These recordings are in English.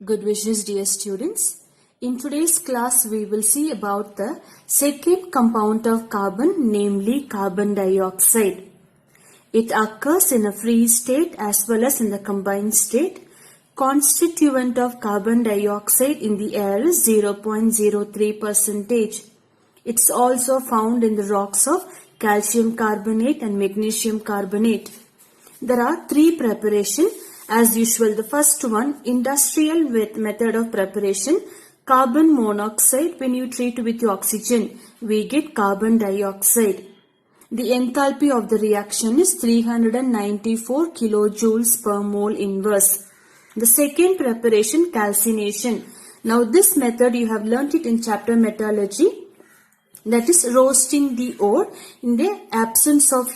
Good wishes, dear students. In today's class, we will see about the second compound of carbon, namely carbon dioxide. It occurs in a free state as well as in the combined state. Constituent of carbon dioxide in the air is 0.03%. It's also found in the rocks of calcium carbonate and magnesium carbonate. There are three preparations. As usual, the first one, industrial method of preparation, carbon monoxide. When you treat with oxygen, we get carbon dioxide. The enthalpy of the reaction is 394 kilojoules per mole inverse. The second preparation, calcination. Now this method you have learnt it in chapter metallurgy. That is roasting the ore in the absence of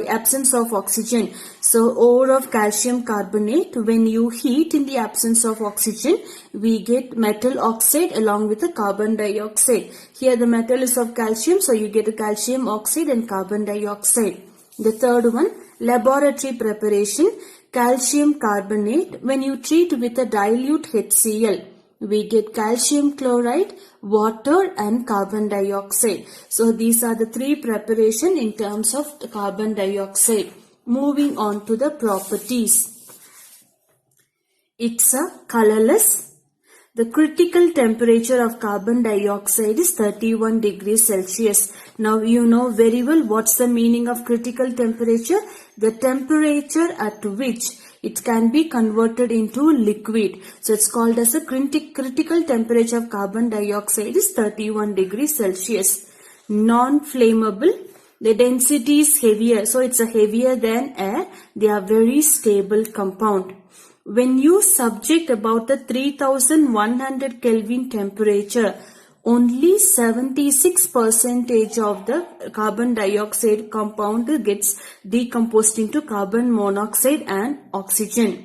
absence of oxygen. So ore of calcium carbonate, when you heat in the absence of oxygen, we get metal oxide along with the carbon dioxide. Here the metal is of calcium, so you get a calcium oxide and carbon dioxide. The third one, laboratory preparation, calcium carbonate. When you treat with a dilute HCl, we get calcium chloride, water and carbon dioxide. So these are the three preparations in terms of the carbon dioxide. Moving on to the properties. It's a colorless. The critical temperature of carbon dioxide is 31 degrees Celsius. Now you know very well what's the meaning of critical temperature. The temperature at which it can be converted into liquid. So it's called as a critical temperature of carbon dioxide is 31 degrees Celsius. Non-flammable. The density is heavier. So it's a heavier than air. They are very stable compound. When you subject about the 3100 Kelvin temperature, only 76% of the carbon dioxide compound gets decomposed into carbon monoxide and oxygen.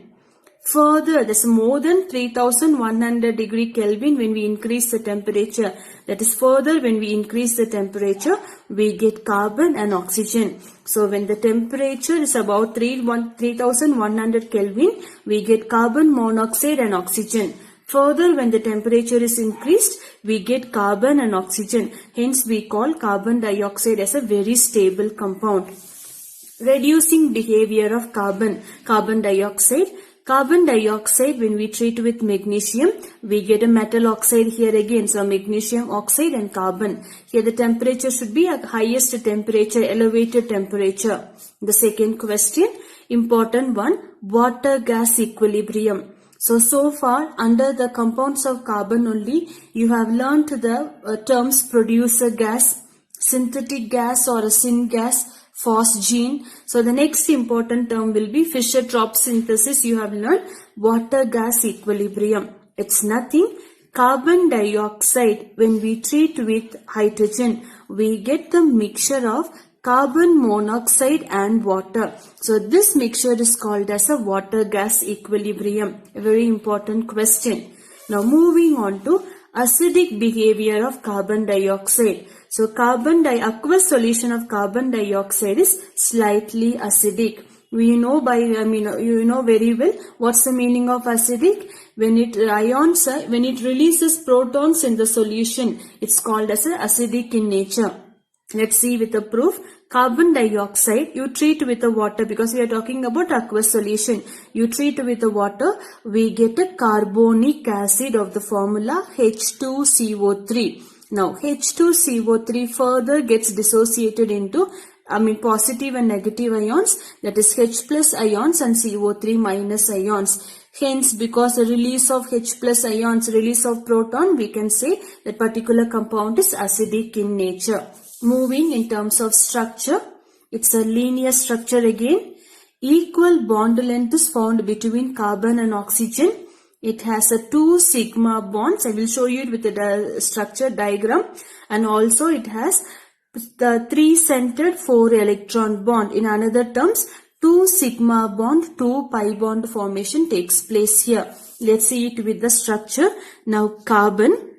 Further, there's more than 3100 degree Kelvin when we increase the temperature. That is further when we increase the temperature, we get carbon and oxygen. So when the temperature is about 3100 Kelvin, we get carbon monoxide and oxygen. Further, when the temperature is increased, we get carbon and oxygen. Hence, we call carbon dioxide as a very stable compound. Reducing behavior of carbon dioxide. Carbon dioxide, when we treat with magnesium, we get a metal oxide here again. So, magnesium oxide and carbon. Here the temperature should be at highest temperature, elevated temperature. The second question, important one, water-gas equilibrium. So far, under the compounds of carbon only, you have learned the terms producer gas, synthetic gas or a syngas, phosgene. So the next important term will be Fischer-Tropsch synthesis. You have learned water-gas equilibrium. It's nothing. Carbon dioxide, when we treat with hydrogen, we get the mixture of carbon monoxide and water. So this mixture is called as a water-gas equilibrium. A very important question. Now moving on to acidic behavior of carbon dioxide. So aqueous solution of carbon dioxide is slightly acidic. We know you know very well what's the meaning of acidic. When it releases protons in the solution, it's called as acidic in nature. Let's see with the proof. Carbon dioxide, you treat with the water because we are talking about aqueous solution. You treat with the water, we get a carbonic acid of the formula H2CO3. Now H2CO3 further gets dissociated into positive and negative ions, that is H plus ions and CO3 minus ions. Hence, because the release of H plus ions, release of proton, we can say that particular compound is acidic in nature. Moving in terms of structure, it's a linear structure again. Equal bond length is found between carbon and oxygen. It has a 2 sigma bonds. I will show you it with the structure diagram. And also it has the 3-centered 4-electron bond. In another terms, 2 sigma bond, 2 pi bond formation takes place here. Let's see it with the structure. Now carbon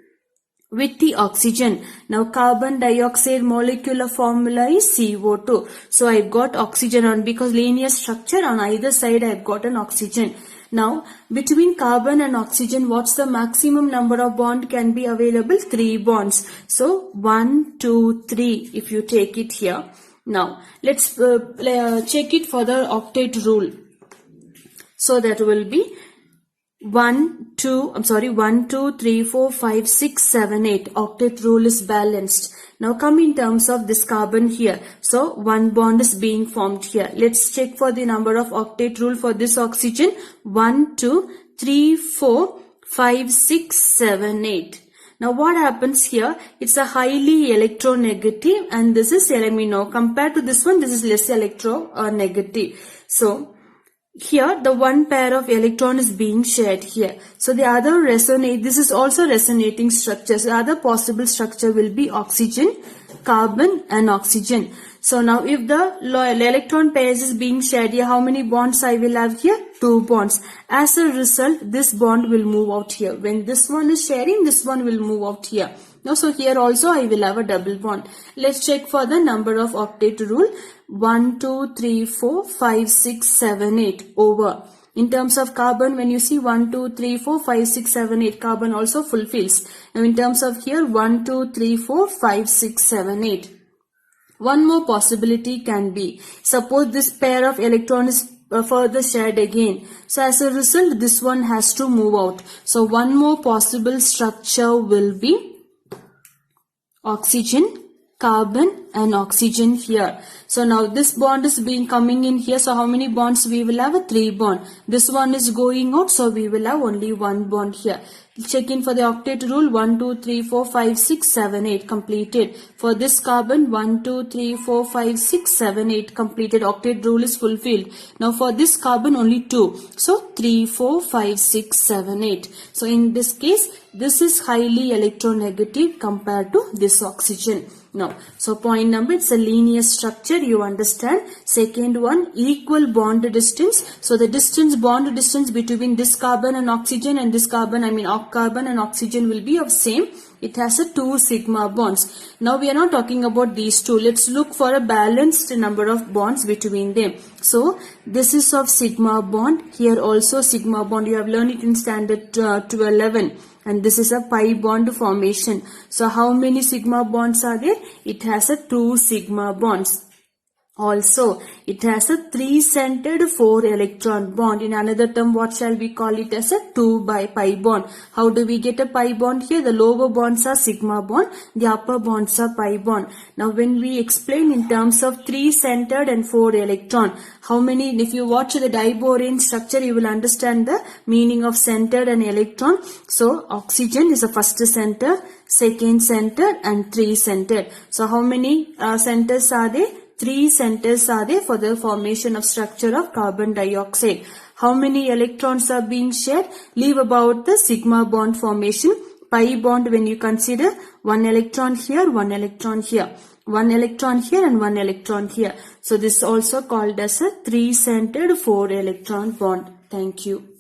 with the oxygen. Now carbon dioxide molecular formula is CO2. So I've got oxygen on because linear structure on either side I've got an oxygen. Now, between carbon and oxygen, what's the maximum number of bond can be available? 3 bonds. So, 1, 2, 3 if you take it here. Now, let's check it for the octet rule. So, that will be 1, 2, 3, 4, 5, 6, 7, 8. Octet rule is balanced. Now come in terms of this carbon here. So one bond is being formed here. Let's check for the number of octet rule for this oxygen. 1, 2, 3, 4, 5, 6, 7, 8. Now what happens here? It's a highly electronegative and this is, let me know, compared to this one, this is less electronegative. So here the one pair of electron is being shared here. So the other resonate, this is also resonating structure. So the other possible structure will be oxygen, carbon and oxygen. So now if the electron pairs is being shared here, how many bonds I will have here? 2 bonds. As a result, this bond will move out here. When this one is sharing, this one will move out here. Now, so here also I will have a double bond. Let's check for the number of octet rule. 1, 2, 3, 4, 5, 6, 7, 8 over. In terms of carbon, when you see 1, 2, 3, 4, 5, 6, 7, 8, carbon also fulfills. Now, in terms of here, 1, 2, 3, 4, 5, 6, 7, 8. One more possibility can be, suppose this pair of electrons is further shared again. So, as a result, this one has to move out. So, one more possible structure will be oxygen, carbon and oxygen here. So now this bond is being coming in here. So how many bonds we will have? A 3 bond. This one is going out. So we will have only 1 bond here. Check in for the octet rule. 1, 2, 3, 4, 5, 6, 7, 8 completed. For this carbon 1, 2, 3, 4, 5, 6, 7, 8 completed. Octet rule is fulfilled. Now for this carbon only 2. So 3, 4, 5, 6, 7, 8. So in this case this is highly electronegative compared to this oxygen. Now, so point number, it's a linear structure, you understand. Second one, equal bond distance. So the distance, bond distance between this carbon and oxygen and this carbon, carbon and oxygen will be of same. It has a 2 sigma bonds. Now we are not talking about these two. Let's look for a balanced number of bonds between them. So this is of sigma bond. Here also sigma bond. You have learned it in standard 11. And this is a pi bond formation. So how many sigma bonds are there? It has a 2 sigma bonds. Also, it has a 3-centered 4 electron bond. In another term, what shall we call it as a 2 by pi bond? How do we get a pi bond here? The lower bonds are sigma bond, the upper bonds are pi bond. Now, when we explain in terms of 3-centered and 4 electron, how many, if you watch the diborane structure, you will understand the meaning of centered and electron. So, oxygen is the first center, second center and 3 centered. So, how many centers are there? 3 centers are there for the formation of structure of carbon dioxide. How many electrons are being shared? Leave about the sigma bond formation. Pi bond, when you consider 1 electron here, 1 electron here, 1 electron here and 1 electron here. So this is also called as a 3-centered 4 electron bond. Thank you.